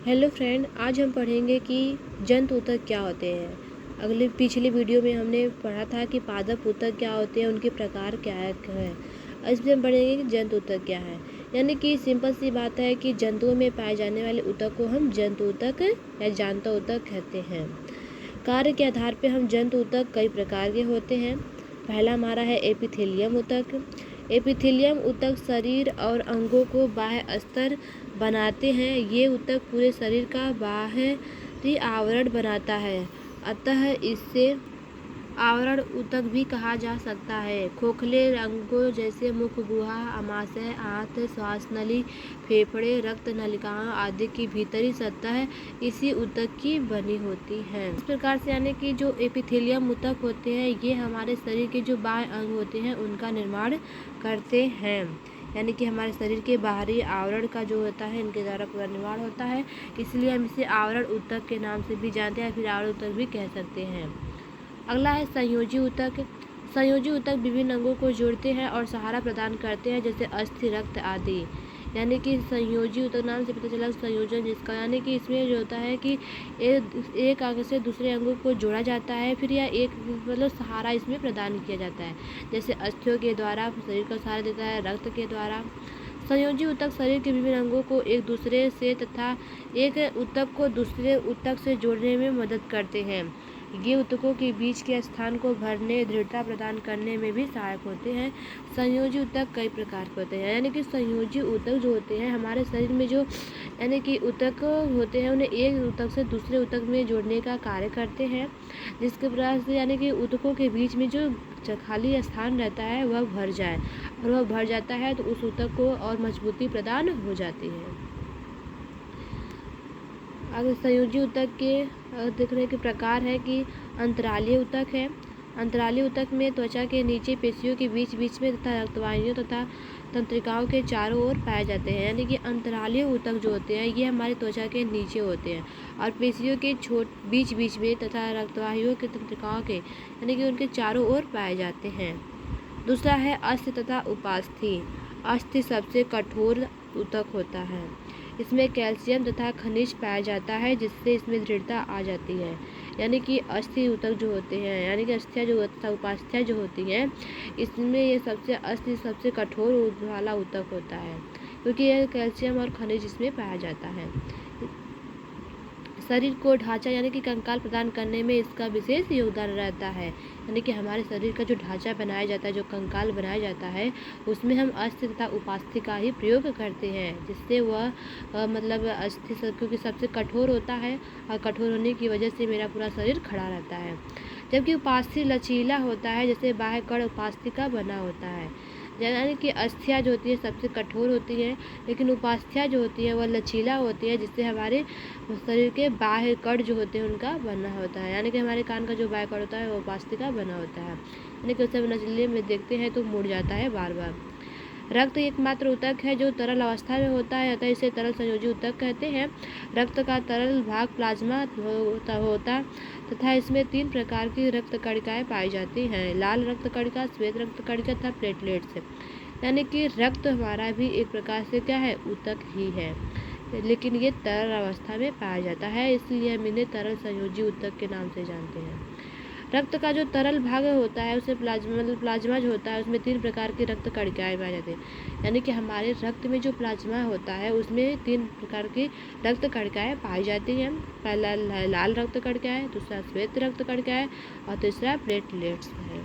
Hello friend, आज हम पढ़ेंगे कि जंतु ऊतक क्या होते हैं। पिछली वीडियो में हमने पढ़ा था कि पादप ऊतक क्या होते हैं, उनके प्रकार क्या है। इसमें हम पढ़ेंगे कि जंतु ऊतक क्या है। यानी कि सिंपल सी बात है कि जंतुओं में पाए जाने वाले ऊतक को हम जंतु ऊतक या जांतु ऊतक कहते हैं। कार्य के आधार पर हम जंतु ऊतक कई प्रकार के होते हैं। पहला हमारा है एपिथेलियम ऊतक। एपिथेलियम ऊतक शरीर और अंगों को बाह्य स्तर बनाते हैं। ये ऊतक पूरे शरीर का बाहरी आवरण बनाता है, अतः इसे आवरण ऊतक भी कहा जा सकता है। खोखले अंगों जैसे मुख, गुहा, आमाशय, आंत, श्वास नली, फेफड़े, रक्त नलिकाओं आदि की भीतरी सतह इसी ऊतक की बनी होती है। इस प्रकार से यानी कि जो एपिथेलियम ऊतक होते हैं ये हमारे शरीर के जो बाह्य अंग होते हैं उनका निर्माण करते हैं। यानी कि हमारे शरीर के बाहरी आवरण का जो होता है इनके द्वारा पूरा निर्माण होता है, इसलिए हम इसे आवरण ऊतक के नाम से भी जानते हैं, फिर आवरण ऊतक भी कह सकते हैं। अगला है संयोजी ऊतक। संयोजी ऊतक विभिन्न अंगों को जोड़ते हैं और सहारा प्रदान करते हैं, जैसे अस्थि, रक्त आदि। यानी कि संयोजी ऊतक नाम से पता चला संयोजन जिसका, यानी कि इसमें जो होता है कि एक अंग से दूसरे अंगों को जोड़ा जाता है, फिर या एक मतलब सहारा इसमें प्रदान किया जाता है, जैसे अस्थियों के द्वारा शरीर का सहारा देता है, रक्त के द्वारा। संयोजी ऊतक शरीर के विभिन्न अंगों को एक दूसरे से तथा एक ऊतक को दूसरे ऊतक से जोड़ने में मदद करते हैं। ये ऊतकों के बीच के स्थान को भरने, दृढ़ता प्रदान करने में भी सहायक होते हैं। संयोजी ऊतक कई प्रकार के होते हैं। यानी कि संयोजी ऊतक जो होते हैं हमारे शरीर में जो यानी कि ऊतक होते हैं उन्हें एक ऊतक से दूसरे ऊतक में जोड़ने का कार्य करते हैं, जिसके प्रकार से यानी कि ऊतकों के बीच में जो खाली स्थान रहता है वह भर जाए, और वह भर जाता है तो उस ऊतक को और मजबूती प्रदान हो जाती है। अगर संयोजी ऊतक के देखने के प्रकार है कि अंतरालीय ऊतक है। अंतरालीय ऊतक में त्वचा के नीचे पेशियों के बीच बीच में तथा रक्तवाहिनियों तथा तंत्रिकाओं के चारों ओर पाए जाते हैं। यानी कि अंतरालीय ऊतक जो होते हैं ये हमारी त्वचा के नीचे होते हैं और पेशियों के बीच बीच में तथा रक्तवाहिनियों के तंत्रिकाओं के यानी कि उनके चारों ओर पाए जाते हैं। दूसरा है अस्थि तथा उपास्थि। अस्थि सबसे कठोर ऊतक होता है। इसमें कैल्शियम तथा खनिज पाया जाता है, जिससे इसमें दृढ़ता आ जाती है। यानी कि अस्थि ऊतक जो होते हैं यानी कि अस्थियाँ जो तथा उपास्थियाँ जो होती हैं इसमें ये अस्थि सबसे कठोर वाला ऊतक होता है, क्योंकि यह कैल्शियम और खनिज इसमें पाया जाता है। शरीर को ढांचा यानी कि कंकाल प्रदान करने में इसका विशेष योगदान रहता है। यानी कि हमारे शरीर का जो ढांचा बनाया जाता है, जो कंकाल बनाया जाता है, उसमें हम अस्थि तथा उपास्थि का ही प्रयोग करते हैं, जिससे वह मतलब अस्थि क्योंकि सबसे कठोर होता है और कठोर होने की वजह से मेरा पूरा शरीर खड़ा रहता है। जबकि उपास्थि लचीला होता है, जैसे बाह्य कण उपास्थि का बना होता है। यानी कि अस्थियाँ जो होती है सबसे कठोर होती हैं, लेकिन उपास्थियाँ जो होती हैं वह लचीला होती है, जिससे हमारे शरीर के बाह्य कण जो होते हैं उनका बना होता है। यानी कि हमारे कान का जो बाह्य कण होता है वो उपास्थि का बना होता है, यानी कि उसे नचले में देखते हैं तो मुड़ जाता है बार बार। रक्त एकमात्र ऊतक है जो तरल अवस्था में होता है, अतः इसे तरल संयोजी ऊतक कहते हैं। रक्त का तरल भाग प्लाज्मा होता तथा इसमें 3 प्रकार की रक्त कणिकाएं पाई जाती हैं, लाल रक्त कणिका, श्वेत रक्त कणिका तथा प्लेटलेट्स। यानी कि रक्त हमारा भी एक प्रकार से क्या है, ऊतक ही है, लेकिन ये तरल अवस्था में पाया जाता है, इसलिए हम इन्हें तरल संयोजी ऊतक के नाम से जानते हैं। रक्त का जो तरल भाग होता है उसे प्लाज्मा जो होता है उसमें 3 प्रकार की रक्त कणिकाएं पाई जाती हैं। यानी कि हमारे रक्त में जो प्लाज्मा होता है उसमें 3 प्रकार की रक्त कणिकाएं पाई जाती हैं। पहला लाल रक्त कणिका है, दूसरा श्वेत रक्त कणिका है और तीसरा प्लेटलेट्स है।